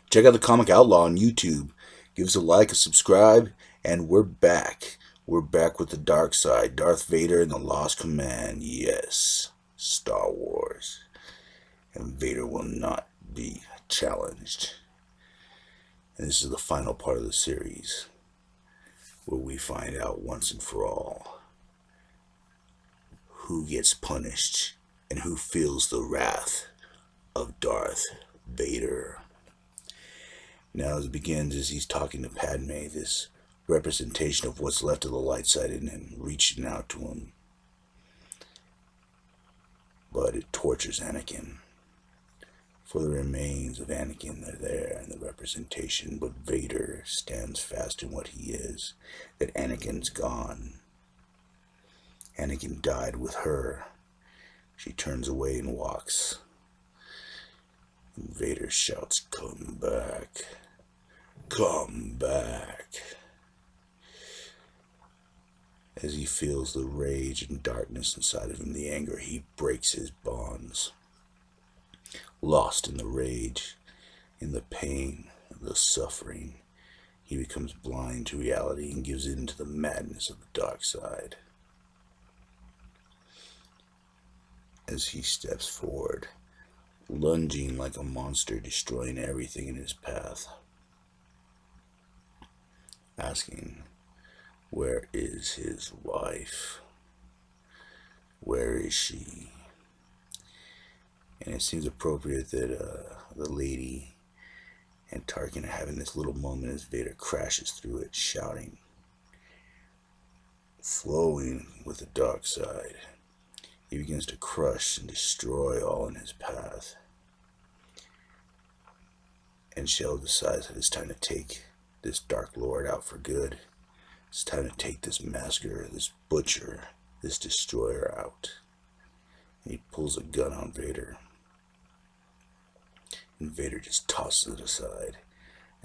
Check out the Comic Outlaw on YouTube. Give us a like, a subscribe, and we're back. We're back with the dark side. Darth Vader and the Lost Command. Yes, Star Wars. And Vader will not be challenged. And this is the final part of the series, where we find out once and for all who gets punished and who feels the wrath of Darth Vader. Now as it begins, as he's talking to Padme, this representation of what's left of the light side in him, reaching out to him. But it tortures Anakin. For the remains of Anakin, they're there in the representation, but Vader stands fast in what he is, that Anakin's gone. Anakin died with her. She turns away and walks. And Vader shouts, "Come back. Come back." As he feels the rage and darkness inside of him, the anger, he breaks his bonds. Lost in the rage, in the pain, the suffering, he becomes blind to reality and gives in to the madness of the dark side. As he steps forward, lunging like a monster, destroying everything in his path, asking, where is his wife? Where is she? And it seems appropriate that the lady and Tarkin are having this little moment as Vader crashes through it, shouting, flowing with the dark side. He begins to crush and destroy all in his path. And Shell decides that it's time to take this Dark Lord out for good. It's time to take this massacre, this butcher, this destroyer out. And he pulls a gun on Vader. And Vader just tosses it aside,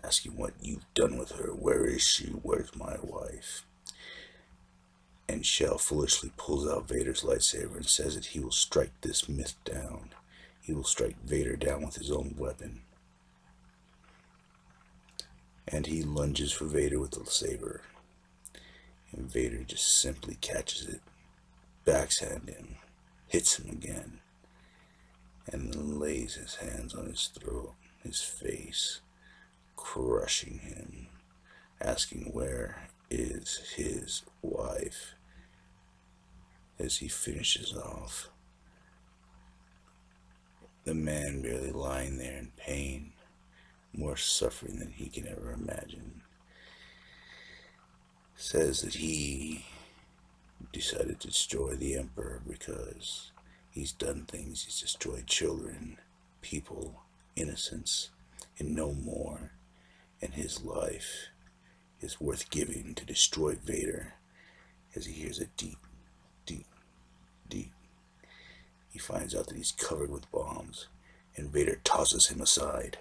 asking what you've done with her. Where is she? Where's my wife? And Shell foolishly pulls out Vader's lightsaber and says that he will strike this myth down. He will strike Vader down with his own weapon. And he lunges for Vader with the saber. And Vader just simply catches it, backhand him, hits him again, and then lays his hands on his throat, his face, crushing him, asking where is his wife. As he finishes off, the man barely lying there in pain, more suffering than he can ever imagine, says that he decided to destroy the Emperor because he's done things. He's destroyed children, people, innocents, and no more. And his life is worth giving to destroy Vader. As he hears a deep, deep, deep, he finds out that he's covered with bombs, and Vader tosses him aside.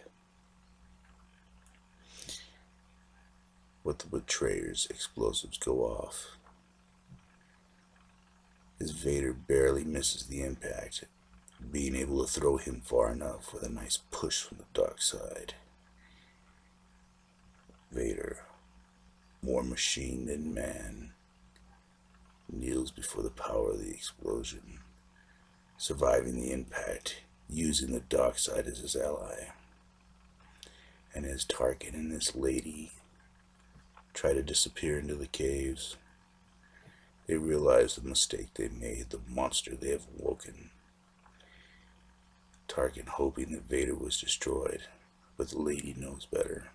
But the betrayer's explosives go off. As Vader barely misses the impact, being able to throw him far enough with a nice push from the dark side. Vader, more machine than man, kneels before the power of the explosion, surviving the impact, using the dark side as his ally. And as Tarkin and this lady try to disappear into the caves, they realize the mistake they made, the monster they have woken. Tarkin hoping that Vader was destroyed, but the lady knows better,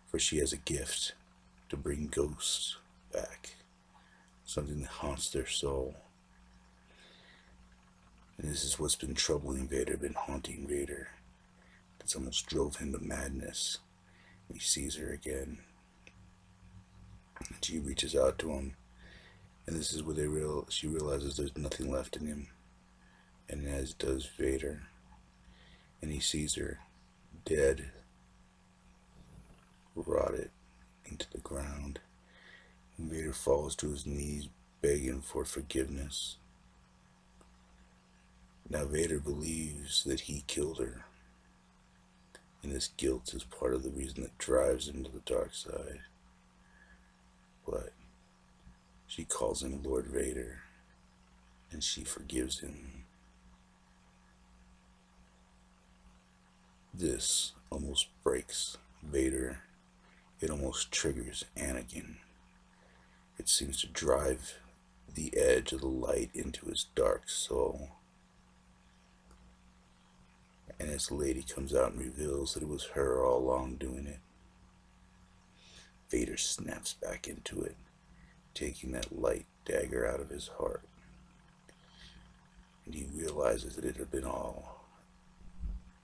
for she has a gift to bring ghosts back, something that haunts their soul. And this is what's been troubling Vader, been haunting Vader. It's almost drove him to madness. He sees her again. And she reaches out to him, and this is where she realizes there's nothing left in him, and as does Vader. And he sees her dead, rotted into the ground. And Vader falls to his knees, begging for forgiveness. Now Vader believes that he killed her, and this guilt is part of the reason that drives him to the dark side. But she calls him Lord Vader, and she forgives him. This almost breaks Vader. It almost triggers Anakin. It seems to drive the edge of the light into his dark soul. And this lady comes out and reveals that it was her all along doing it. Vader snaps back into it, taking that light dagger out of his heart. And he realizes that it had been all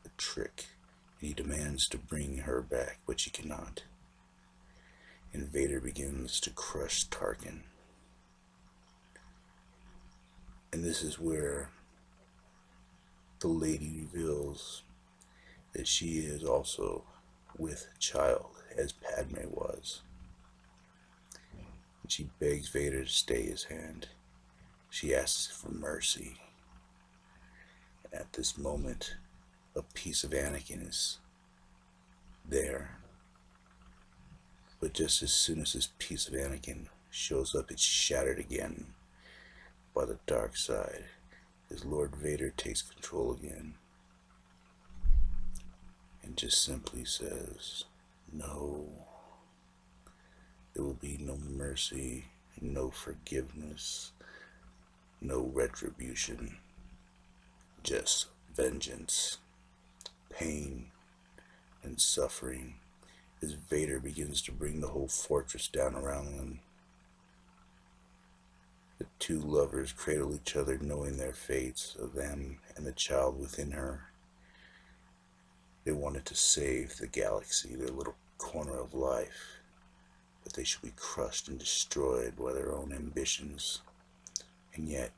a trick. And he demands to bring her back, but she cannot. And Vader begins to crush Tarkin. And this is where the lady reveals that she is also with child, as Padme was. And she begs Vader to stay his hand. She asks for mercy. And at this moment, a piece of Anakin is there. But just as soon as this piece of Anakin shows up, it's shattered again by the dark side, as Lord Vader takes control again and just simply says, no, there will be no mercy, no forgiveness, no retribution, just vengeance, pain, and suffering, as Vader begins to bring the whole fortress down around them. The two lovers cradle each other, knowing their fates of them and the child within her. They wanted to save the galaxy, their little corner of life, but they should be crushed and destroyed by their own ambitions. And yet,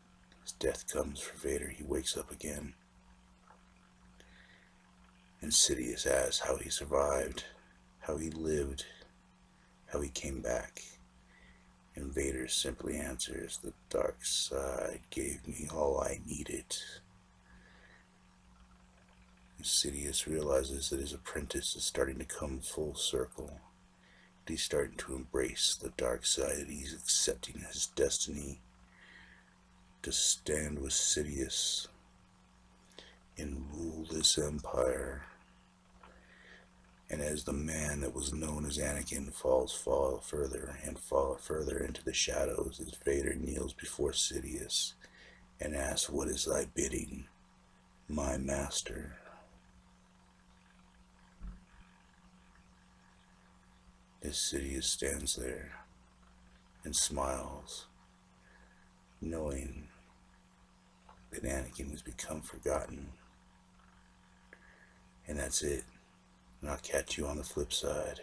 as death comes for Vader, he wakes up again. And Sidious asks how he survived, how he lived, how he came back. And Vader simply answers, the dark side gave me all I needed. And Sidious realizes that his apprentice is starting to come full circle. He's starting to embrace the dark side, and he's accepting his destiny to stand with Sidious and rule this empire. And as the man that was known as Anakin falls further into the shadows, as Vader kneels before Sidious and asks, what is thy bidding, my master? As Sidious stands there and smiles, knowing that Anakin has become forgotten. And that's it. And I'll catch you on the flip side.